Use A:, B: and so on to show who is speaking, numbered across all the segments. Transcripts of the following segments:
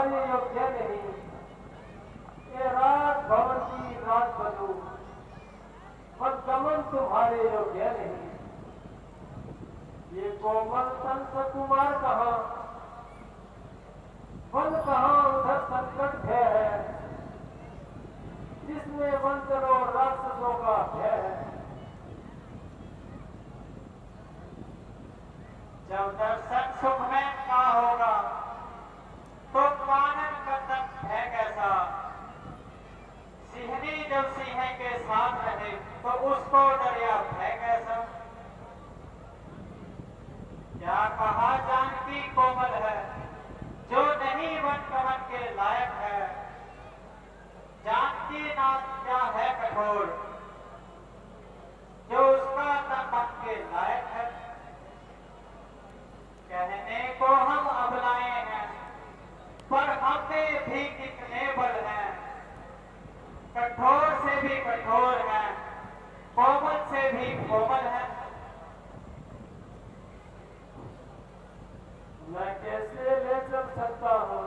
A: तुम्हारे योग्य नहीं, ये राज भवन की राज बधू, पर गमन तुम्हारे योग्य नहीं। ये कोमल संत कुमार कहाँ, वन कहाँ उधर संकट भय है, जिसमें वंचरों राक्षसों का भय है।
B: जब दर्शन सुख में का होगा तो कानन कंदन है कैसा। सिंहनी जब सिंह के साथ रहे तो उसको डरिया भय कैसा। क्या कहा जानकी कोमल है जो नहीं वन कवन के लायक है। जानकी नाथ क्या है कठोर जो उसका तन मन के लायक है। कहने को हम अबलाए हैं पर हम में भी कितने बल हैं। कठोर से भी कठोर हैं, कोमल से भी कोमल है।
A: मैं कैसे ले चल सकता हूँ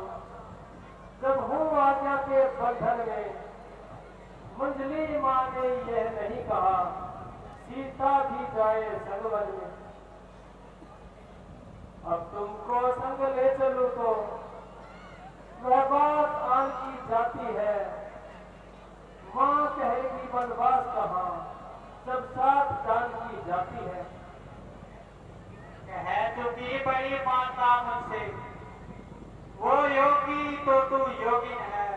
A: जब हूँ आज्ञा के बंधन में। मंजली माँ ने यह नहीं कहा सीता भी जाए संगवन में। अब तुमको संग ले चलूं तो वह बात आन की जाती है। माँ कहेगी वनवास कहाँ जब साथ जान की जाती है।
B: कह चुकी बड़ी माता मुझसे वो योगी तो तू योगिन है।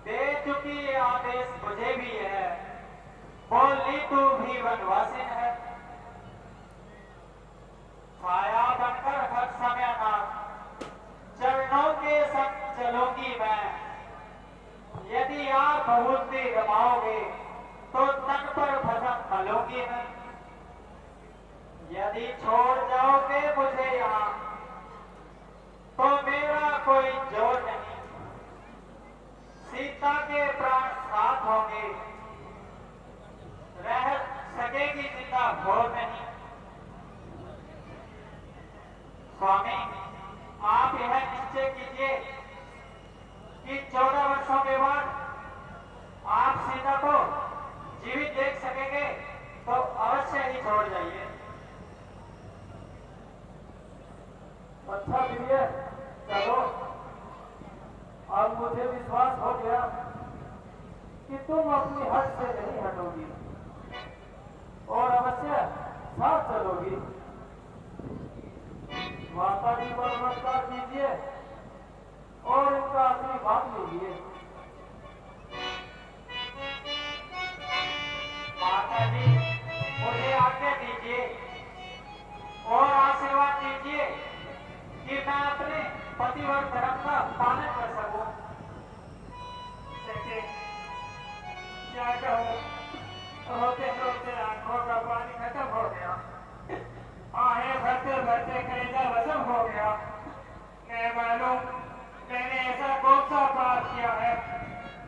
B: दे चुकी आदेश मुझे भी है, बोली तू भी वनवासिन है। छाया बनकर हर समय नाथ चरणों के संग चलूंगी मैं। यदि आप बहुत भी रमाओगे तो तन पर भस्म मलूंगी मैं। यदि छोड़ जाओगे मुझे यहाँ तो मेरा कोई जोर नहीं। सीता के प्राण साथ होंगे, रह सकेगी जिंदा भोर नहीं। स्वामी आप यह निश्चय कीजिए कि 14 वर्षों के बाद आप सीता को जीवित देख सकेंगे तो अवश्य ही छोड़ जाइए।
A: अच्छा प्रिय, चलो। अब मुझे विश्वास हो गया कि तुम अपनी हट से नहीं हटोगी और अवश्य साथ चलोगी। माता जी पर नमस्कार कीजिए और इनका आशीर्वाद लीजिए।
B: माता जी मुझे आज्ञा दीजिए और आशीर्वाद दीजिए कि मैं अपने पतिव्रत धर्म का पालन कर सकूं। देखिए क्या कहूँ, रोते रोते आंखों का पानी खत्म हो गया। आहें भरते भरते कलेजा वसम हो गया। मैं मालूम मैंने ऐसा कौन सा अपराध किया है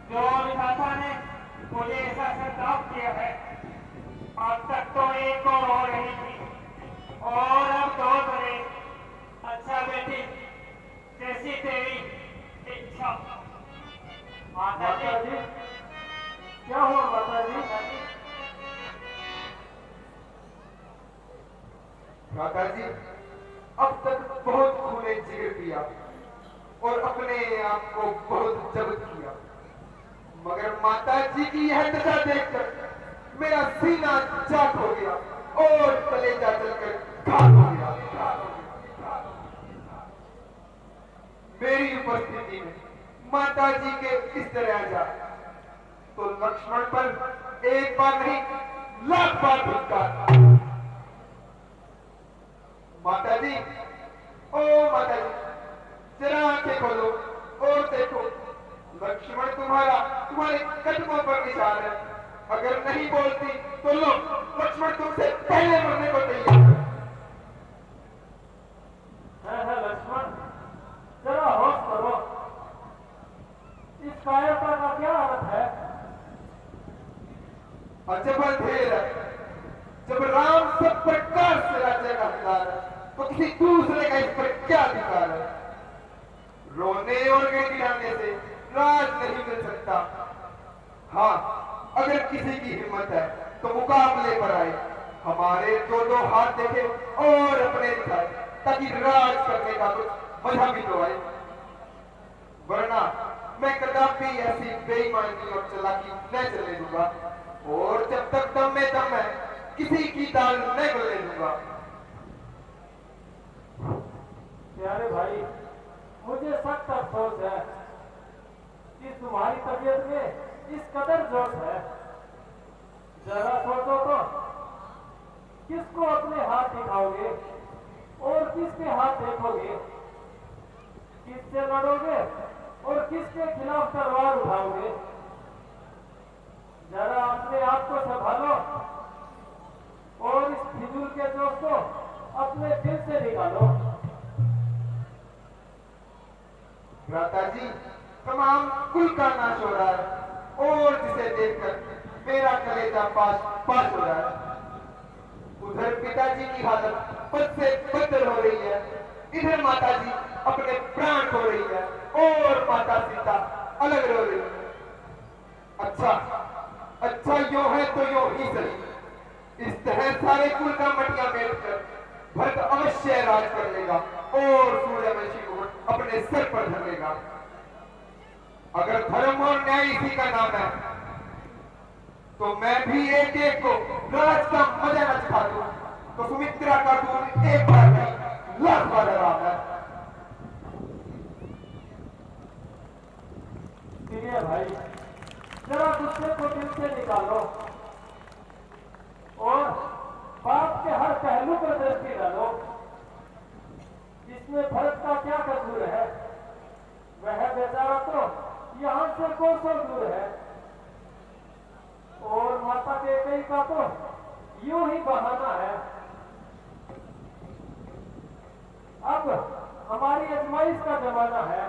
B: जो विधाता ने मुझे ऐसा संताप किया है। अब तक तो एक और हो रही थी और अब दो बने। अच्छा बेटी, जैसी तेरी इच्छा।
A: माता जी, क्या हुआ माता जी?
C: माता जी, अब तक बहुत खूने जिगर दिया और अपने आप को बहुत जब्त किया, मगर माता जी की यह दशा देखकर मेरा सीना चाक हो गया और कलेजा जलकर खाक हो गया। मेरी उपस्थिति में माता जी के इस तरह जा तो लक्ष्मण पर एक बार नहीं लाख बार धिक्कार। माता जी, ओ माता जी, जरा आंखें खोलो और देखो, लक्ष्मण तुम्हारे कदमों पर निशान है। अगर नहीं बोलती तो लो, लक्ष्मण तुमसे पहले मरने को तैयार
A: है लक्ष्मण, जरा होश करो। इस कायरता का क्या अर्थ है?
C: अजब अंधेर है। जब राम सब प्रकार से राज्य का हकदार है तो किसी दूसरे का इस पर क्या अधिकार है। रोने और गिड़गिड़ाने से राज नहीं मिल सकता। हाँ, अगर किसी की हिम्मत है तो मुकाबले पर आए, हमारे दो दो हाथ देखे और अपने दिखाए, ताकि राज करने का कुछ मजा भी तो आए। वरना मैं कदापि ऐसी बेईमानी और चालाकी न चलने दूंगा, और जब तक दम में दम है किसी की दाल न गलने दूंगा।
A: प्यारे भाई, मुझे सख्त अफसोस है कि तुम्हारी तबीयत में इस कदर जोश है। जरा सोचो तो, किसको अपने हाथ दिखाओगे और किसके हाथ देखोगे, किससे लड़ोगे और किसके खिलाफ तलवार उठाओगे। जरा अपने आप को संभालो और इस फिजूल के जोश को अपने दिल से निकालो।
C: भ्राता जी, तमाम कुल का नाश हो रहा है और जिसे देखकर मेरा कलेजा पास पास हो रहा है। उधर पिताजी की हालत बद से बदतर हो रही है, इधर माताजी अपने प्राण खो रही है और माता सीता अलग रो रही है। अच्छा अच्छा, यूं है तो यूं ही सही। इस तरह सारे कुल का मटिया मेट कर भरत अवश्य राज कर लेगा और सूर्यवंशी को अपने सर पर धर लेगा। अगर धर्म और न्याय इसी का नाम है तो मैं भी एक एक को राज का मजा न चखा दूं तो सुमित्रा का दूध एक बार नहीं लाख बार आराम है।
A: प्रिय भाई, जरा गुस्से को दिल से निकालो और बात के हर पहलू पर दृष्टि डालो। इसमें भरत का क्या कसूर है? वह बेचारा तो यहां से कोसों दूर है और माता के कई का तो यूं ही बहाना है। अब हमारी आजमाइश का जमाना है,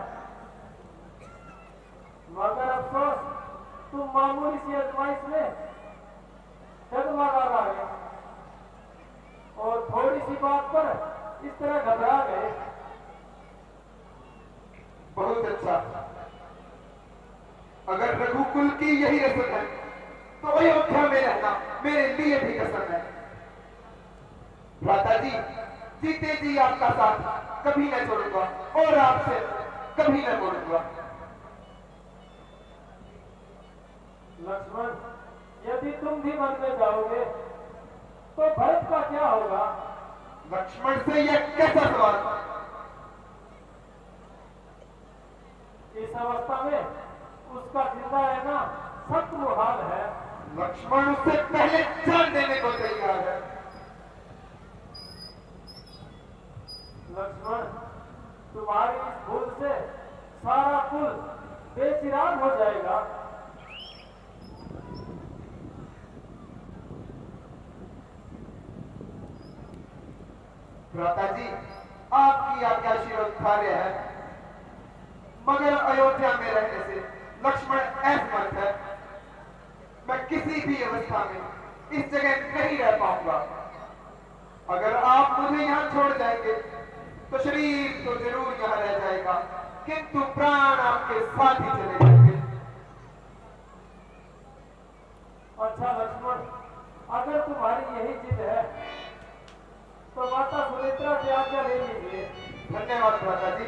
A: मगर अफसोस तुम मामूली सी आजमाइश में डगमगा रहे और थोड़ी सी बात पर इस तरह घबरा गए।
C: बहुत अच्छा, अगर रघुकुल की यही रस्म है तो अयोध्या में रहना मेरे लिए भी कसम है। भ्राता जी, जीते जी आपका साथ कभी न छोड़ूंगा और आपसे कभी न मोड़ूंगा।
A: लक्ष्मण, यदि तुम भी मन में जाओगे तो भरत का क्या होगा?
C: लक्ष्मण से यह कैसा सवाल?
A: इस अवस्था में उसका जिंदा रहना सख्त मुहाल है।
C: लक्ष्मण उससे पहले जान देने को तैयार है।
A: लक्ष्मण, तुम्हारी इस भूल से सारा कुल बेचिराग हो जाएगा।
C: भ्राता जी, आपकी आज्ञा शिरोधार्य है, मगर अयोध्या में रहने से लक्ष्मण असमर्थ है। मैं किसी भी अवस्था में इस जगह नहीं रह पाऊंगा। अगर आप मुझे यहाँ छोड़ जाएंगे तो शरीर तो जरूर यहाँ रह जाएगा, किंतु प्राण आपके साथ ही चले जाएंगे।
A: अच्छा लक्ष्मण, अगर तुम्हारी यही जिद है तो माता सुमित्रा से आज्ञा ले लीजिए।
C: धन्यवाद भ्राता जी।